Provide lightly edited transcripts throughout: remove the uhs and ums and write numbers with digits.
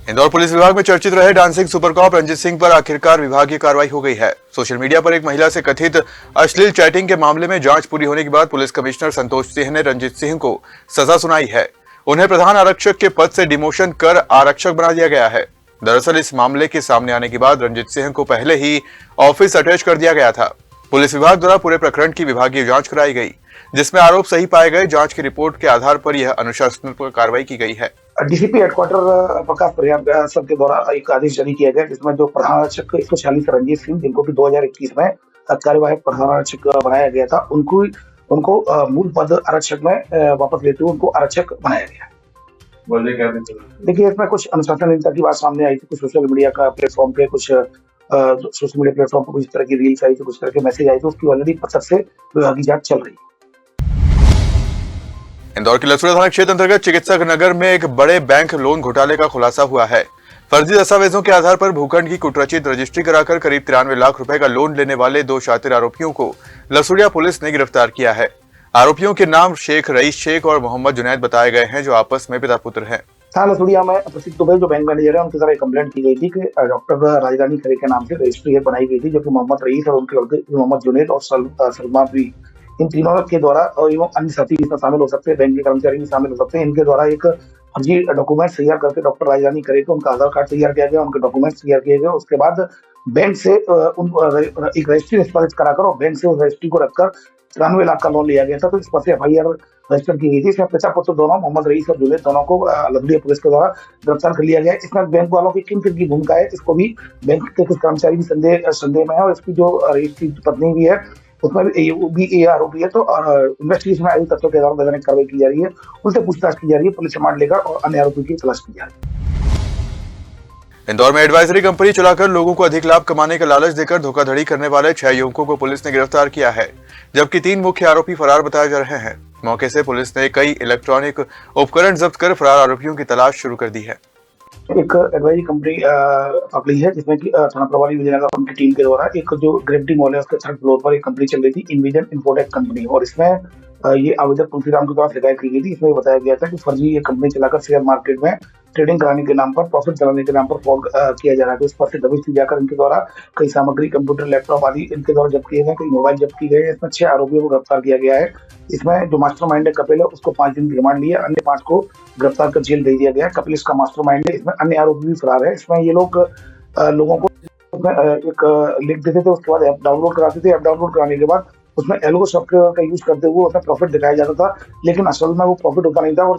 Indore police विभाग में चर्चित रहे dancing super cop Ranjit Singh पर आखिरकार विभागीय कार्रवाई हो गई है। सोशल मीडिया पर एक महिला से कथित अश्लील चैटिंग के मामले में जांच पूरी होने के बाद पुलिस कमिश्नर संतोष सिंह ने रंजीत सिंह को सजा सुनाई है। उन्हें प्रधान आरक्षक के पद से डिमोशन कर आरक्षक बना दिया गया है। दरअसल इस मामले के सामने आने के बाद रंजीत सिंह को पहले ही ऑफिस अटैच कर दिया गया था। पुलिस विभाग द्वारा पूरे प्रकरण की विभागीय जांच कराई गई, जिसमें आरोप सही पाए गए। जांच की रिपोर्ट के आधार पर यह अनुशासनात्मक कार्रवाई की गई है। डीसीपी हेडक्वार्टर प्रकाश परिहार सर के द्वारा एक आदेश जारी किया गया, जिसमें जो प्रधान आरक्षक 146 रंजीत सिंह, जिनको कि 2021 में कार्यवाहक प्रधान आरक्षक बनाया गया था, उनको मूल पद आरक्षक में वापस लेते हुए उनको आरक्षक बनाया गया। देखिए, इसमें कुछ अनुशासनहीनता की बात सामने आई थी। कुछ सोशल मीडिया का प्लेटफॉर्म पे कुछ तरह की रील्स आई थी, कुछ तरह के मैसेज आए थे। उसकी ऑलरेडी पद से विभागीय जांच चल रही है। इंदौर के लसुड़ा थाना क्षेत्र अंतर्गत चिकित्सक नगर में एक बड़े बैंक लोन घोटाले का खुलासा हुआ है। फर्जी दस्तावेजों के आधार पर भूखंड की कुटरचित रजिस्ट्री कराकर करीब 93 लाख रुपए का लोन लेने वाले 2 शातिर आरोपियों को लसुड़िया पुलिस ने गिरफ्तार किया है। आरोपियों के नाम शेख रईस शेख और मोहम्मद जुनैद बताए गए हैं, जो आपस में पिता पुत्र हैं। थाना लसुड़िया में प्रसिद्ध दुबई जो बैंक मैनेजर है, उनके द्वारा कंप्लेंट की गई थी कि डॉक्टर राजधानी खरे के नाम से रजिस्ट्री बनाई गई थी, जो कि मोहम्मद रईस और उनके लड़के मोहम्मद जुनैद और सलमान भी, इन तीनों के द्वारा एवं अन्य साथी इसमें शामिल हो सकते हैं, बैंक के कर्मचारी भी शामिल हो सकते हैं। इनके द्वारा एक फर्जी डॉक्यूमेंट तैयार करके डॉक्टर राजधानी करे को उनका आधार कार्ड तैयार किया गया, उनके डॉक्यूमेंट्स तैयार किए गए। उसके बाद बैंक से एक रजिस्ट्री निष्पादित कराकर और बैंक से उस रजिस्ट्री को रखकर 93 लाख का लोन लिया गया था। तो इस पर से FIR रजिस्टर की गई थी। इसमें पिता पुत्र दोनों मोहम्मद रईस और जुनैद दोनों को लसुड़िया पुलिस के द्वारा गिरफ्तार कर लिया गया। इसमें बैंक वालों की किन किन की भूमिका है, इसको भी बैंक के कुछ कर्मचारी भी संदेह में है, और इसकी जो रजिस्ट्री पत्नी भी है, उसमें भी ये आरोपी है। तो इन्वेस्टिगेशन में आई तथ्यों के आधार पर कार्रवाई की जा रही है, उनसे पूछताछ की जा रही है, पुलिस रिमांड लेकर और अन्य आरोपी की तलाश की जा रही है। इंदौर में एडवाइजरी कंपनी चलाकर लोगों को अधिक लाभ कमाने का लालच देकर धोखाधड़ी करने वाले 6 युवकों को पुलिस ने गिरफ्तार किया है, जबकि 3 मुख्य आरोपी फरार बताए जा रहे हैं। मौके से पुलिस ने कई इलेक्ट्रॉनिक उपकरण जब्त कर फरार आरोपियों की तलाश शुरू कर दी है। एक एडवाइजरी कंपनी पकड़ी है, जिसमें कि थाना प्रभारी विजयनगर उनकी टीम के द्वारा एक जो ग्रेविटी मॉल है उसके 3rd फ्लोर पर एक कंपनी चल रही थी, इनविजन इन्फोटेक कंपनी, और इसमें ये आवेदक तुलसीराम के द्वारा शिकायत की गई थी। इसमें बताया गया था कि फर्जी ये कंपनी चलाकर शेयर मार्केट में ट्रेडिंग कराने के नाम पर, प्रॉफिट चलाने के नाम पर फ्रॉड किया जा रहा है। तो इस पर से दबिश दी जाकर इनके द्वारा कई सामग्री, कंप्यूटर, लैपटॉप आदि इनके द्वारा जब्त किए गए, कई मोबाइल जब्त किए गए। इसमें 6 आरोपियों को गिरफ्तार किया गया है। इसमें जो मास्टरमाइंड है कपिल है, उसको 5 दिन की रिमांड लिया, अन्य 5 को गिरफ्तार कर जेल भेज दिया गया। कपिल इसका मास्टरमाइंड है। इसमें अन्य आरोपी भी फरार है। इसमें ये लोग लोगों को एक लिंक देते थे, उसके बाद ऐप डाउनलोड कराते थे। ऐप डाउनलोड कराने के बाद उसमें एल्गो सॉफ्टवेयर का यूज करते हुए उसमें प्रॉफिट दिखाया जाता था, लेकिन असल में वो प्रॉफिट होता नहीं था। और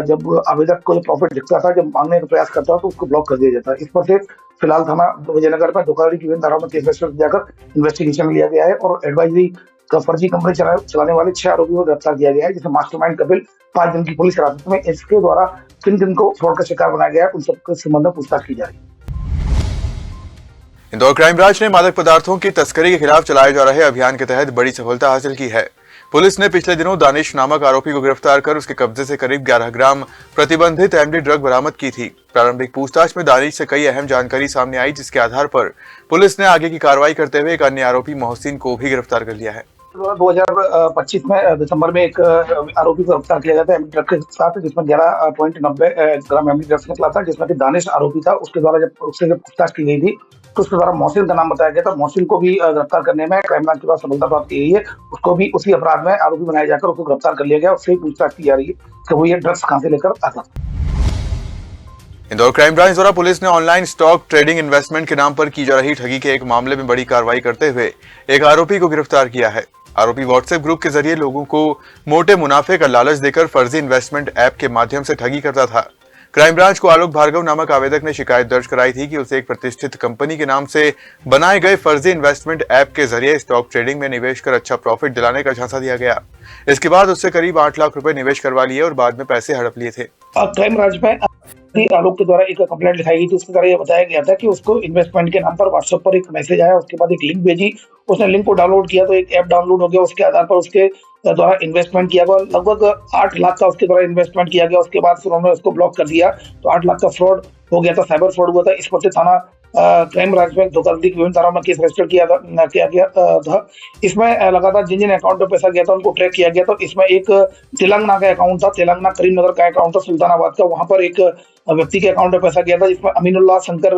जब आवेदक को प्रॉफिट दिखता था, जब मांगने का प्रयास करता था, तो उसको ब्लॉक कर दिया जाता है। इस पर से फिलहाल थाना विजयनगर में धोखाधड़ी की विभिन्न धाराओं में केस रजिस्टर जाकर इन्वेस्टिगेशन लिया गया है और एडवाइजरी का फर्जी कंपनी चलाने वाले 6 आरोपियों को गिरफ्तार किया गया है, जिसमें मास्टरमाइंड कपिल 5 दिन की पुलिस हिरासत में, इसके द्वारा किन को फ्रॉड का शिकार बनाया गया है, उन सबके संबंध में पूछताछ की जा रही है। इंदौर क्राइम ब्रांच ने मादक पदार्थों की तस्करी के खिलाफ चलाए जा रहे अभियान के तहत बड़ी सफलता हासिल की है। पुलिस ने पिछले दिनों दानिश नामक आरोपी को गिरफ्तार कर उसके कब्जे से करीब 11 ग्राम प्रतिबंधित MD ड्रग बरामद की थी। प्रारंभिक पूछताछ में दानिश से कई अहम जानकारी सामने आई, जिसके आधार पर पुलिस ने आगे की कार्रवाई करते हुए एक अन्य आरोपी मोहसिन को भी गिरफ्तार कर लिया है। 2025 में दिसंबर में एक आरोपी को गिरफ्तार किया गया था MD ड्रग के साथ, जिसमें 11.90 ग्राम MD ड्रग्स निकला था, जिसमें कि दानिश आरोपी था। उसके द्वारा जब पूछताछ की गई थी तो उसके द्वारा मोहसिन का नाम बताया गया था। मोहसिन को भी गिरफ्तार करने में क्राइम ब्रांच के पास सफलता प्राप्त की गई है। उसको भी उसी अपराध में आरोपी बनाया जाकर उसको गिरफ्तार कर लिया गया। उससे पूछताछ की जा रही है कि वो ये ड्रग्स कहां से लेकर आता था। इंदौर क्राइम ब्रांच द्वारा पुलिस ने ऑनलाइन स्टॉक ट्रेडिंग इन्वेस्टमेंट के नाम पर की जा रही ठगी के एक मामले में बड़ी कार्रवाई करते हुए एक आरोपी को गिरफ्तार किया है। आरोपी व्हाट्सएप ग्रुप के जरिए लोगों को मोटे मुनाफे का लालच देकर फर्जी इन्वेस्टमेंट ऐप के माध्यम से ठगी करता था। क्राइम ब्रांच को आलोक भार्गव नामक आवेदक ने शिकायत दर्ज कराई थी कि उसे एक प्रतिष्ठित कंपनी के नाम से बनाए गए फर्जी इन्वेस्टमेंट ऐप के जरिए स्टॉक ट्रेडिंग में निवेश कर अच्छा प्रॉफिट दिलाने का झांसा दिया गया। इसके बाद उससे करीब 8 लाख रुपए निवेश करवा लिए और बाद में पैसे हड़प लिए थे। क्राइम ब्रांच में आलोक के द्वारा एक कंप्लेंट लिखाई गई थी। उसके द्वारा ये बताया गया था कि उसको इन्वेस्टमेंट के नाम पर व्हाट्सएप पर एक मैसेज आया, उसके बाद एक लिंक भेजी, उसने लिंक को डाउनलोड किया तो एक ऐप डाउनलोड हो गया। उसके आधार पर उसके द्वारा इन्वेस्टमेंट किया गया, लगभग 8 लाख का उसके द्वारा इन्वेस्टमेंट किया गया। उसके बाद फिर उन्होंने उसको ब्लॉक कर दिया, तो 8 लाख का फ्रॉड हो गया था, साइबर फ्रॉड हुआ था। इस पर से थाना क्राइम ब्रांच में धोखाधड़ी की विभिन्न धाराओं में केस रजिस्टर किया गया था। इसमें लगातार जिन जिन अकाउंट में पैसा गया था उनको ट्रैक किया गया। तो इसमें एक तेलंगाना का अकाउंट था, तेलंगाना करीमनगर का अकाउंट था, सुल्तानाबाद का। वहां पर एक व्यक्ति के अकाउंट में पैसा गया था, जिसमें अमीनुल्लाह शंकर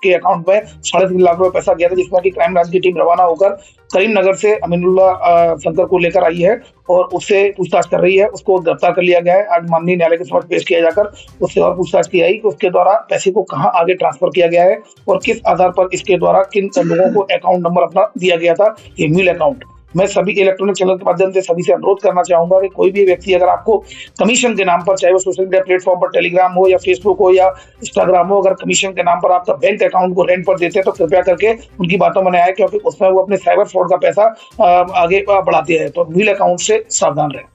के अकाउंट में 3.5 लाख रुपए पैसा गया था, जिसमें कि क्राइम ब्रांच की टीम रवाना होकर करीमनगर से अमीनुल्लाह शंकर को लेकर आई है और उससे पूछताछ कर रही है। उसको गिरफ्तार कर लिया गया है। आज माननीय न्यायालय के समक्ष पेश किया जाकर उससे और पूछताछ की गई कि उसके द्वारा पैसे को कहां आगे ट्रांसफर किया गया है और किस आधार पर इसके द्वारा किन लोगों को अकाउंट नंबर अपना दिया गया था, ये मिल अकाउंट। मैं सभी इलेक्ट्रॉनिक चैनल के माध्यम से सभी से अनुरोध करना चाहूंगा कि कोई भी व्यक्ति अगर आपको कमीशन के नाम पर, चाहे वो सोशल मीडिया प्लेटफॉर्म पर टेलीग्राम हो या फेसबुक हो या इंस्टाग्राम हो, अगर कमीशन के नाम पर आपका बैंक अकाउंट को रेंट पर देते हैं तो कृपया करके उनकी बातों में न आए, क्योंकि उसमें वो अपने साइबर फ्रॉड का पैसा आगे बढ़ाते हैं। तो मिल अकाउंट से सावधान रहें।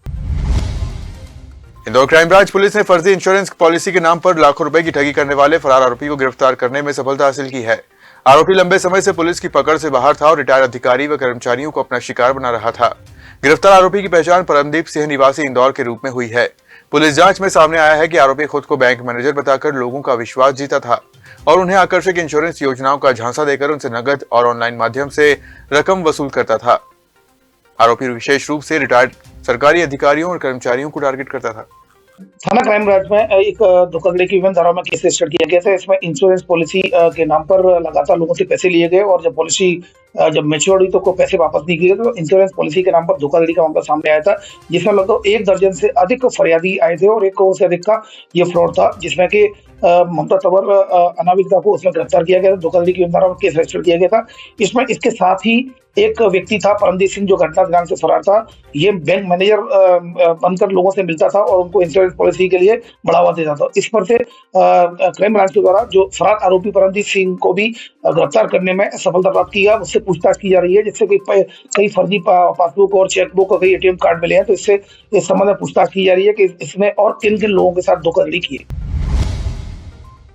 इंदौर क्राइम ब्रांच पुलिस ने फर्जी इंश्योरेंस पॉलिसी के नाम पर लाखों रुपए की ठगी करने वाले फरार आरोपी को गिरफ्तार करने में सफलता हासिल की है। आरोपी लंबे समय से पुलिस की पकड़ से बाहर था और रिटायर्ड अधिकारी व कर्मचारियों को अपना शिकार बना रहा था। गिरफ्तार आरोपी की पहचान परमदीप सिंह निवासी इंदौर के रूप में हुई है। पुलिस जांच में सामने आया है कि आरोपी खुद को बैंक मैनेजर बताकर लोगों का विश्वास जीता था और उन्हें आकर्षक इंश्योरेंस योजनाओं का झांसा देकर उनसे नगद और ऑनलाइन माध्यम से रकम वसूल करता था। आरोपी विशेष रूप से रिटायर्ड सरकारी अधिकारियों और कर्मचारियों को टारगेट करता था। थाना क्राइम ब्रांच में एक धोखाधड़ी की विभिन्न धाराओं में केस रजिस्टर किया गया था। इसमें इंश्योरेंस पॉलिसी के नाम पर लगातार लोगों से पैसे लिए गए और जब पॉलिसी जब मैच्योर हुई तो कोई पैसे वापस नहीं किए गए। तो इंश्योरेंस पॉलिसी के नाम पर धोखाधड़ी का मामला सामने आया था, जिसमें लगभग 1 दर्जन से अधिक फरियादी आए थे और 1 करोड़ से अधिक का ये फ्रॉड था, जिसमें कि ममता तंवर अनामिका को उसमें गिरफ्तार किया गया था। धोखाधड़ी की विभिन्न धाराओं में केस रजिस्टर किया गया था। इसमें इसके साथ ही एक व्यक्ति था परमदीप सिंह, जो घटना दिनांक से फरार था। ये बैंक मैनेजर बनकर लोगों से मिलता था और उनको इंश्योरेंस पॉलिसी के लिए बढ़ावा देता था। इस पर से क्राइम ब्रांच के द्वारा जो फरार आरोपी परमदीप सिंह को भी गिरफ्तार करने में सफलता प्राप्त की है। उससे पूछताछ की जा रही है, जिससे कई फर्जी पासबुक और चेकबुक और कई ATM कार्ड मिले हैं। तो इससे इस संबंध में पूछताछ की जा रही है कि इसने और किन किन लोगों के साथ धोखाधड़ी की है।